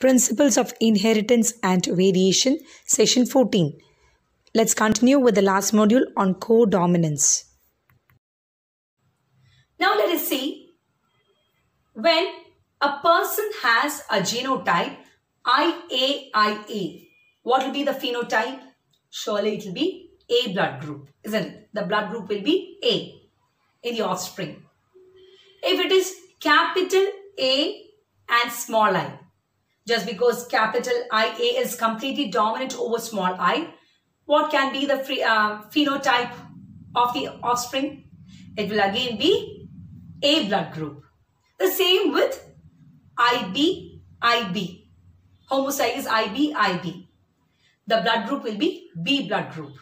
Principles of Inheritance and Variation, Session 14. Let's continue with the last module on codominance. Now let us see, when a person has a genotype IAIA, what will be the phenotype? Surely it will be A blood group, isn't it? The blood group will be A in the offspring. If it is capital A and small I, just because capital IA is completely dominant over small I, what can be the phenotype of the offspring? It will again be A blood group. The same with IB. Homozygous IB. The blood group will be B blood group.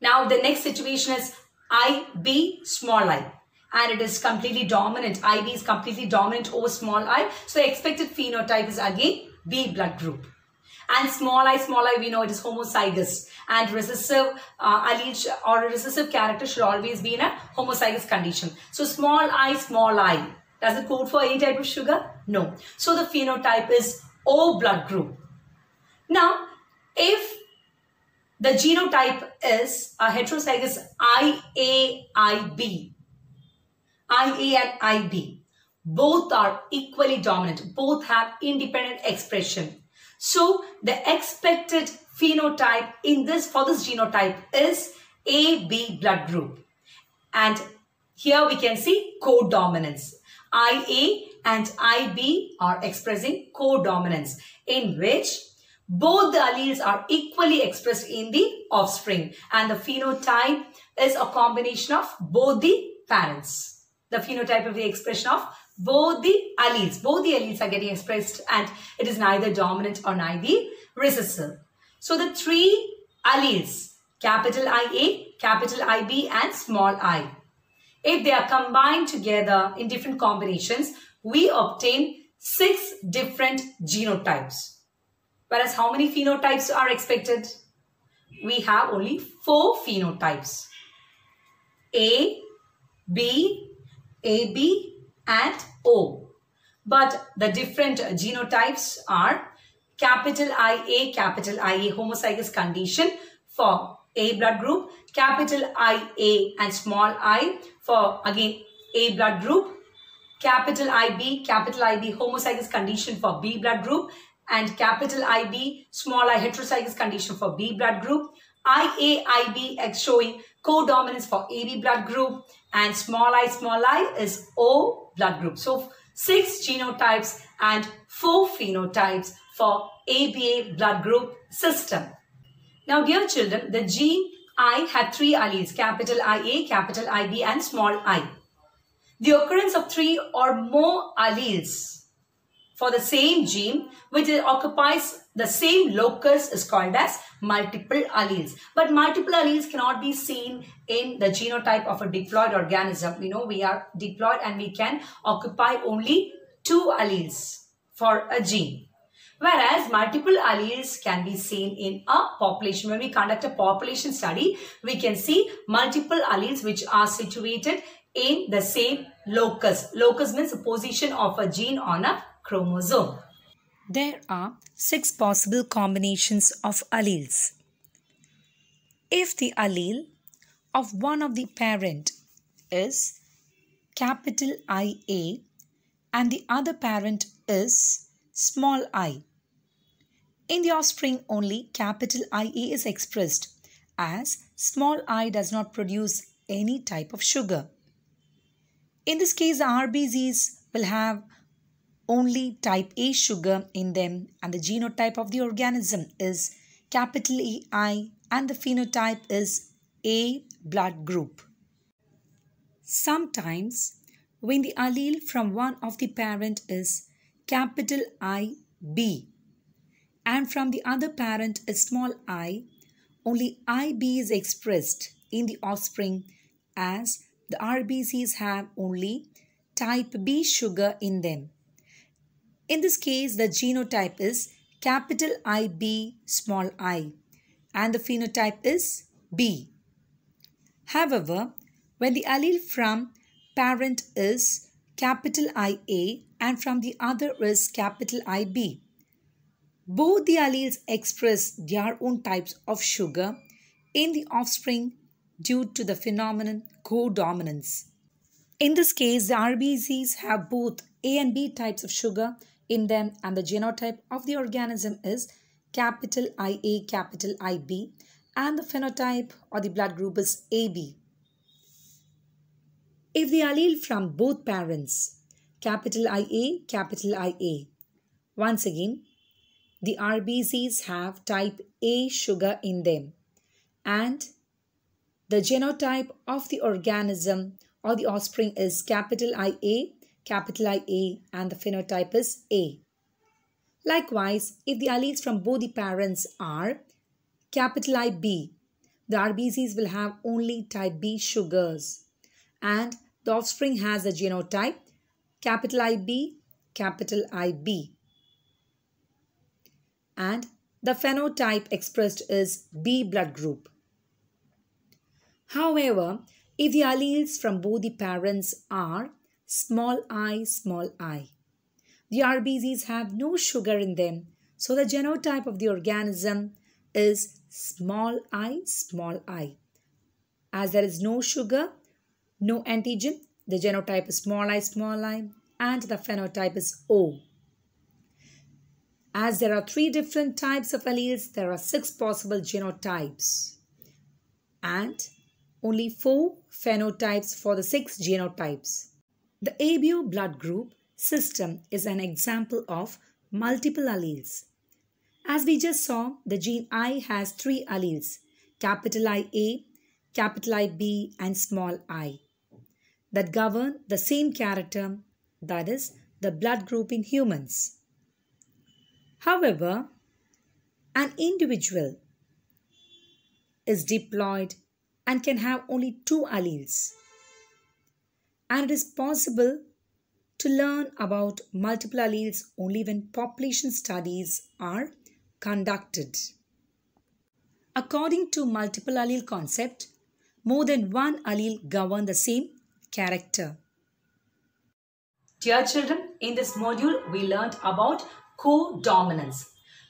Now the next situation is IB small I. And it is completely dominant. IB is completely dominant over small I. So the expected phenotype is again B blood group. And small I, we know it is homozygous. And recessive allele or recessive character should always be in a homozygous condition. So small I. Does it code for any type of sugar? No. So the phenotype is O blood group. Now, if the genotype is a heterozygous IAIB, IA and IB, both are equally dominant. Both have independent expression. So the expected phenotype for this genotype is AB blood group. And here we can see codominance. IA and IB are expressing codominance, in which both the alleles are equally expressed in the offspring. And the phenotype is a combination of both the parents. The phenotype of the expression of both the alleles. Both the alleles are getting expressed and it is neither dominant or neither recessive. So the three alleles, capital IA, capital IB and small I, if they are combined together in different combinations, we obtain 6 different genotypes. Whereas how many phenotypes are expected? We have only 4 phenotypes. A, B, AB and O. But the different genotypes are capital IA, homozygous condition for A blood group, capital IA and small I for again A blood group, capital IB, homozygous condition for B blood group, and capital IB, small I heterozygous condition for B blood group, IAIB showing codominance for AB blood group, and small I is O blood group. So 6 genotypes and 4 phenotypes for ABA blood group system. Now dear children, the gene I had 3 alleles, capital IA, capital IB and small I. The occurrence of 3 or more alleles for the same gene which occupies the same locus is called as multiple alleles. But multiple alleles cannot be seen in the genotype of a diploid organism. You know, we are diploid and we can occupy only 2 alleles for a gene. Whereas multiple alleles can be seen in a population. When we conduct a population study, we can see multiple alleles which are situated in the same locus. Locus means the position of a gene on a chromosome. There are 6 possible combinations of alleles. If the allele of one of the parent is capital IA and the other parent is small I, in the offspring only capital IA is expressed, as small I does not produce any type of sugar. In this case, the RBCs will have only type A sugar in them, and the genotype of the organism is capital EI and the phenotype is A blood group. Sometimes when the allele from one of the parent is capital IB and from the other parent is small I, only IB is expressed in the offspring, as the RBCs have only type B sugar in them. In this case, the genotype is capital IB small I and the phenotype is B. However, when the allele from parent is capital IA and from the other is capital IB. Both the alleles express their own types of sugar in the offspring due to the phenomenon codominance. In this case, the RBCs have both A and B types of sugar in them, and the genotype of the organism is capital IA, capital IB, and the phenotype or the blood group is AB. If the allele from both parents, capital IA, once again, the RBCs have type A sugar in them, and the genotype of the organism or the offspring is capital IA, and the phenotype is A. Likewise, if the alleles from both the parents are capital IB, the RBCs will have only type B sugars, and the offspring has a genotype capital IB, and the phenotype expressed is B blood group. However, if the alleles from both the parents are small i, the RBCs have no sugar in them, so the genotype of the organism is small i. As there is no sugar, no antigen, the genotype is small I, and the phenotype is O. As there are 3 different types of alleles, there are 6 possible genotypes and only 4 phenotypes for the 6 genotypes. The ABO blood group system is an example of multiple alleles. As we just saw, the gene I has 3 alleles, capital IA, capital IB, and small I, that govern the same character, that is, the blood group in humans. However, an individual is diploid and can have only 2 alleles. And it is possible to learn about multiple alleles only when population studies are conducted. According to multiple allele concept, more than one allele govern the same character. Dear children, in this module, we learned about codominance.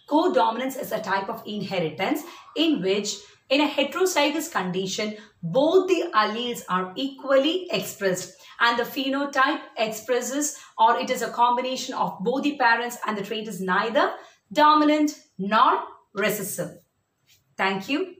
Codominance is a type of inheritance in which, in a heterozygous condition, both the alleles are equally expressed and the phenotype expresses, or it is a combination of both the parents, and the trait is neither dominant nor recessive. Thank you.